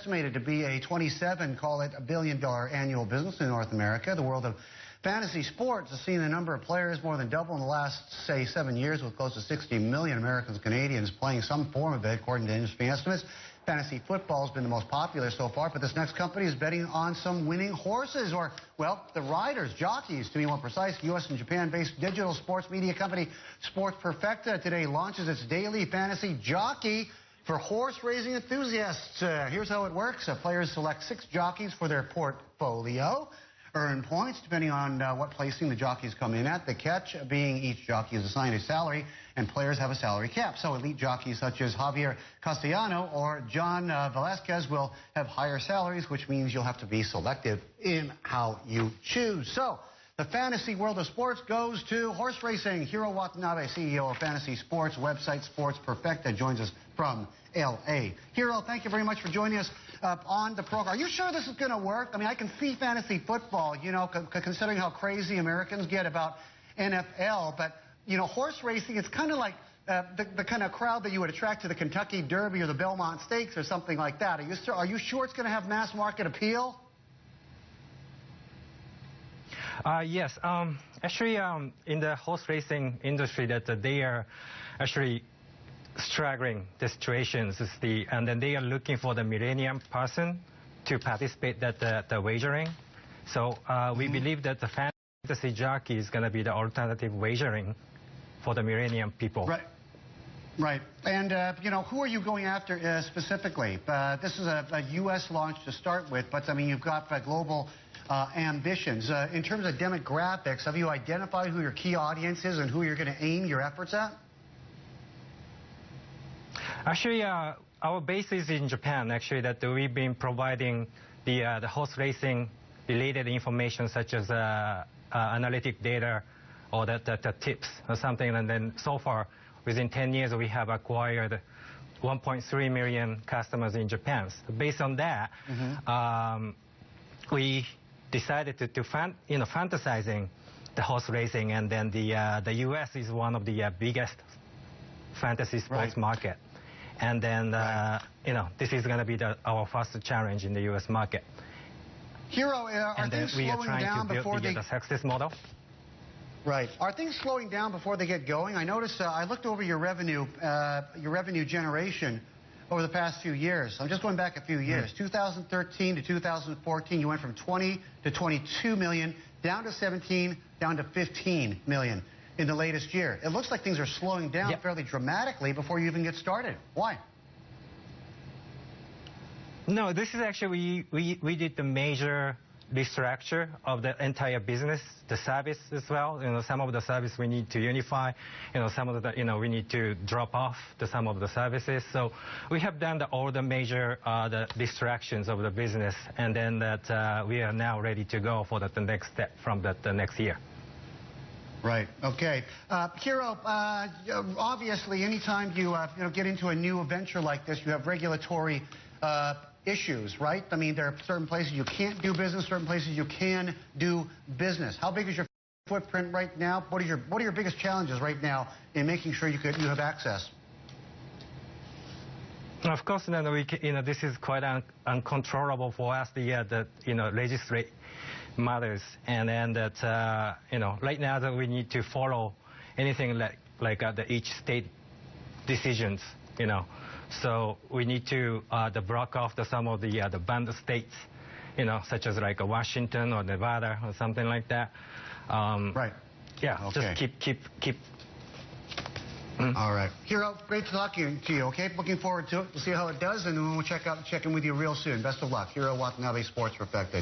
estimated to be a 27, call it $1 billion annual business in North America. The world of fantasy sports has seen the number of players more than double in the last, say, 7 years, with close to 60 million Americans and Canadians playing some form of it, according to industry estimates. Fantasy football has been the most popular so far, but this next company is betting on some winning horses, or, well, the riders, jockeys, to be more precise. U.S. and Japan-based digital sports media company Sports Perfecta today launches its daily fantasy jockey for horse racing enthusiasts. Here's how it works. Players select 6 jockeys for their portfolio, earn points depending on what placing the jockeys come in at. The catch being each jockey is assigned a salary, and players have a salary cap. So elite jockeys such as Javier Castellano or John Velasquez will have higher salaries, which means you'll have to be selective in how you choose. So the fantasy world of sports goes to horse racing. Hiro Watanabe, CEO of fantasy sports website Sports Perfecta, joins us from L.A. Hiro, thank you very much for joining us on the program. Are you sure this is going to work? I mean, I can see fantasy football, you know, considering how crazy Americans get about NFL, but, you know, horse racing, it's kind of like the kind of crowd that you would attract to the Kentucky Derby or the Belmont Stakes or something like that. Are you sure it's going to have mass market appeal? Yes. Actually, in the horse racing industry, that they are actually struggling the situations, and then they are looking for the millennium person to participate at the wagering. So we believe that the fantasy jockey is going to be the alternative wagering for the millennium people. Right. Right. And, you know, who are you going after specifically? This is a U.S. launch to start with, but, I mean, you've got global ambitions. In terms of demographics, have you identified who your key audience is and who you're going to aim your efforts at? Actually, our base is in Japan, actually, that we've been providing the horse racing related information such as analytic data or the tips or something. And then so far, within 10 years, we have acquired 1.3 million customers in Japan. So based on that, we decided to fantasizing the horse racing, and then the U.S. is one of the biggest fantasy sports market. And then, you know, this is going to be our first challenge in the U.S. market. Hiro, are things slowing down before they... the success model. Right. Are things slowing down before they get going? I noticed, I looked over your revenue generation over the past few years. I'm just going back a few years. 2013 to 2014, you went from 20 to 22 million, down to 17, down to 15 million in the latest year. It looks like things are slowing down fairly dramatically before you even get started. Why? No, this is actually, we did the major restructure of the entire business, the service as well. You know, some of the service we need to unify. You know, some of the, you know, we need to drop off some of the services. So we have done all the major the distractions of the business, and then that we are now ready to go for the next step from the next year. Right. Okay. Hiro, obviously, anytime you get into a new venture like this, you have regulatory issues, right? I mean, there are certain places you can't do business, certain places you can do business. How big is your footprint right now? What are your biggest challenges right now in making sure you have access? Of course, this is quite uncontrollable for us. The legislate matters, and then that right now that we need to follow anything like each state decisions. So we need to block off some of the banned states, such as like Washington or Nevada or something like that. Right. Yeah. Okay. Just keep. All right. Hiro, great talking to you. Okay. Looking forward to it. We'll see how it does, and then we'll check in with you real soon. Best of luck. Hiro Watanabe, Sports Perfecta.